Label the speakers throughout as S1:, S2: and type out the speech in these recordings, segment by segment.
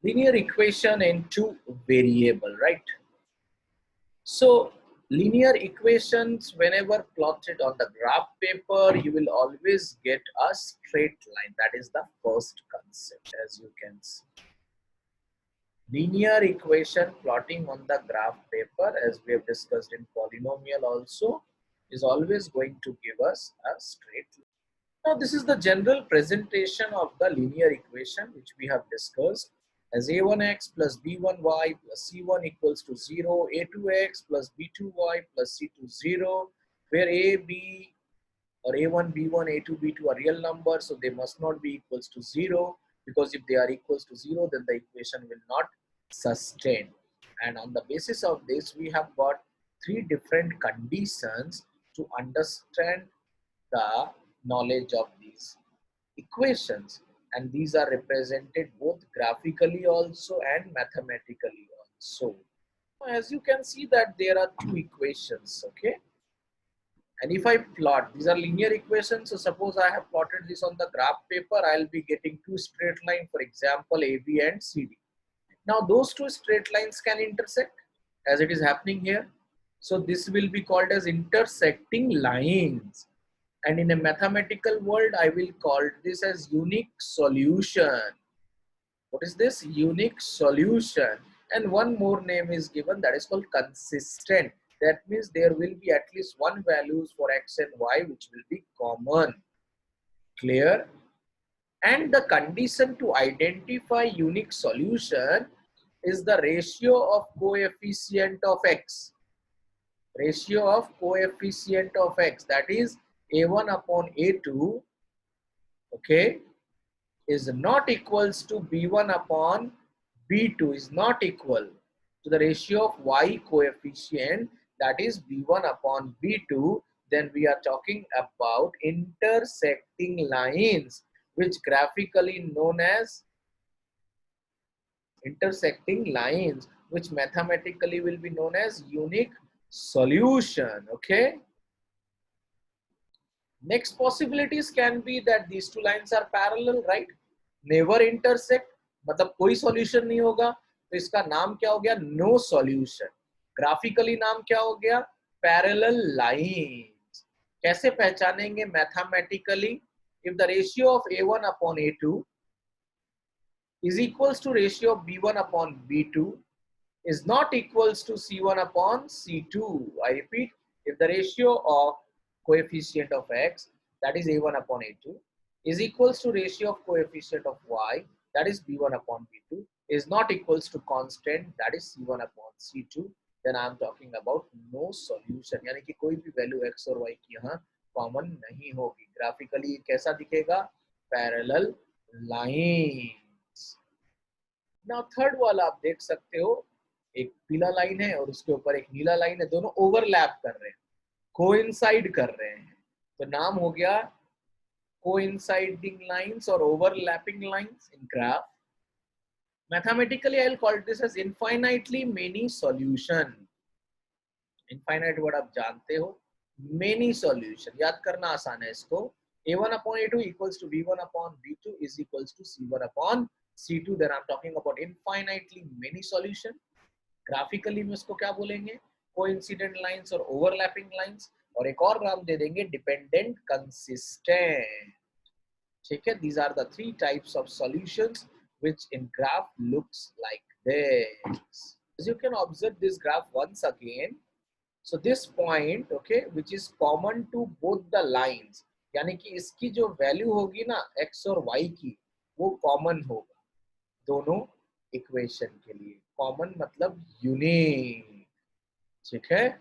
S1: linear equation in two variable, right? So linear equations, whenever plotted on the graph paper, you will always get a straight line. That is the first concept, as you can see. Linear equation plotting on the graph paper, as we have discussed in polynomial also, is always going to give us a straight line. Now this is the general presentation of the linear equation which we have discussed as a1x plus b1y plus c1 equals to 0, a2x plus b2y plus c2 0, where a, b or a1, b1, a2, b2 are real numbers, so they must not be equals to 0, because if they are equals to 0 then the equation will not sustain. And on the basis of this we have got three different conditions to understand the knowledge of these equations, and these are represented both graphically also and mathematically also. As you can see that there are two equations, okay, and if I plot, these are linear equations, so suppose I have plotted this on the graph paper, I'll be getting two straight lines, for example AB and CD. Now those two straight lines can intersect as it is happening here, so this will be called as intersecting lines. And in a mathematical world, I will call this as unique solution. What is this? Unique solution. And one more name is given, that is called consistent. That means there will be at least one values for x and y which will be common. Clear? And the condition to identify unique solution is the ratio of coefficient of x. Ratio of coefficient of x, that is a1 upon a2, okay, is not equals to b1 upon b2, is not equal to the ratio of y coefficient, that is b1 upon b2. Then we are talking about intersecting lines, which graphically known as intersecting lines, which mathematically will be known as unique solution. Okay, next possibilities can be that these two lines are parallel, right? Never intersect, मतलब कोई solution नहीं होगा, तो इसका नाम क्या हो गया? No solution. ग्राफिकली नाम क्या हो गया? Parallel lines. कैसे पहचानेंगे mathematically? If the ratio of a1 upon a2 is equals to ratio of b1 upon b2 is not equals to c1 upon c2. I repeat, if the ratio of coefficient of x, that is a1 upon a2, is equals to ratio of coefficient of y, that is b1 upon b2, is not equals to constant, that is c1 upon c2, then I am talking about no solution. यानी कि कोई भी value x और y की यहाँ common नहीं होगी. Graphically कैसा दिखेगा? Parallel lines. नाउ थर्ड वाला आप देख सकते हो, एक पीला लाइन है और उसके ऊपर एक नीला लाइन है, दोनों ओवरलैप कर रहे हैं, कोइंसाइड कर रहे हैं, तो नाम हो गया coinciding lines or overlapping lines in graph. Mathematically I'll call this as infinitely many solution. Infinite word आप जानते हो, many solution याद करना आसान है इसको. a1 upon a2 equals to b1 upon b2 is equals to c1 upon c2. then I'm talking about infinitely many solution. Graphically में इसको क्या बोलेंगे? कोइंसिडेंट लाइंस और ओवरलैपिंग लाइंस, और एक और नाम दे देंगे डिपेंडेंट कंसिस्टेंट. ठीक है, these are the three types of solutions which in graph looks like this. As you can observe this graph once again, so this point, okay, which is common to both the lines, यानी कि इसकी जो value होगी ना x और y की, वो common होगा दोनों इक्वेशन के लिए. कॉमन मतलब यूनिक. ठीक है.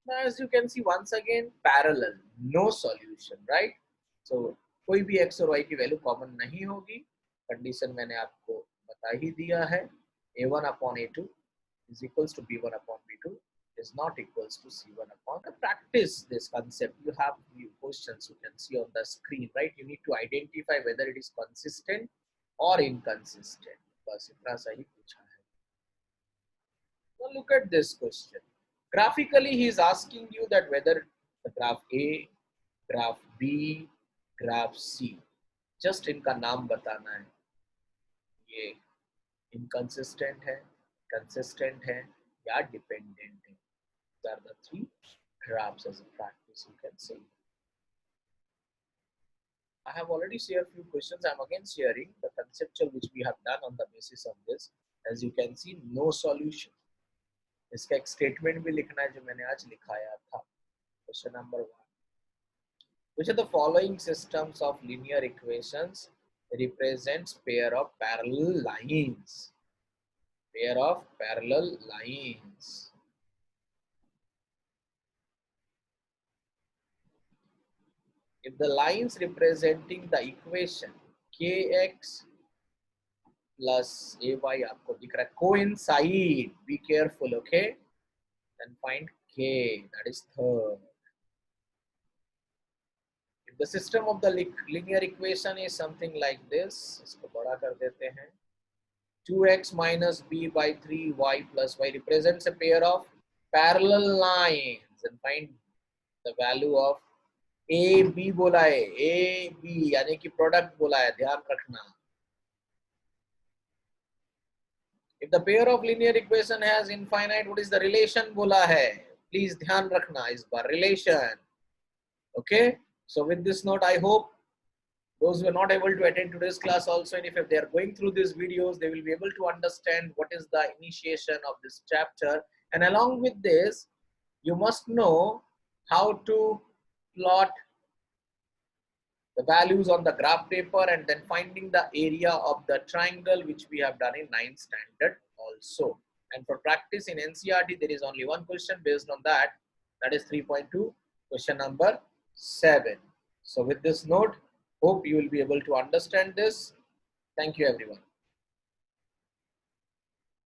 S1: Now as you can see once again parallel, no solution, right? So कोई भी x और y की वैल्यू कॉमन नहीं होगी. कंडीशन मैंने आपको बता ही दिया है. a1 upon a2 is equals to b1 upon b2 is not equals to c1 upon. Practice this concept. You have few questions you can see on the screen, right? You need to identify whether it is consistent or inconsistent. बस इतना सही पूछा है. Now look at this question. Graphically he is asking you that whether the graph A, graph B, graph C, just इनका नाम बताना है. ये inconsistent है, consistent है या dependent है. These are the three graphs as a practice you can see. I have already shared few questions. I am again sharing the conceptual which we have done on the basis of this. As you can see, no solution. इसका एक statement भी लिखना है जो मैंने आज लिखाया था. Question number 1. Which of the following systems of linear equations represents pair of parallel lines? Pair of parallel lines. If the lines representing the equation kx plus ay आपको दिख रहा है coincide, be careful, okay, then find k, that is third. If the system of the linear equation is something like this, इसको बड़ा कर देते हैं, 2x minus b by 3y plus y represents a pair of parallel lines, and find the value of a b बोला है, a b यानी कि product बोला है, ध्यान रखना. If the pair of linear equation has infinite, what is the relation बोला है? Please ध्यान रखना इस बार, relation. Okay. So with this note, I hope those who are not able to attend today's class also, and if they are going through these videos, they will be able to understand what is the initiation of this chapter. And along with this, you must know how to plot the values on the graph paper and then finding the area of the triangle, which we have done in 9th standard also. And for practice in NCERT, there is only one question based on that. That is 3.2, question number 7. So with this note, hope you will be able to understand this. Thank you, everyone.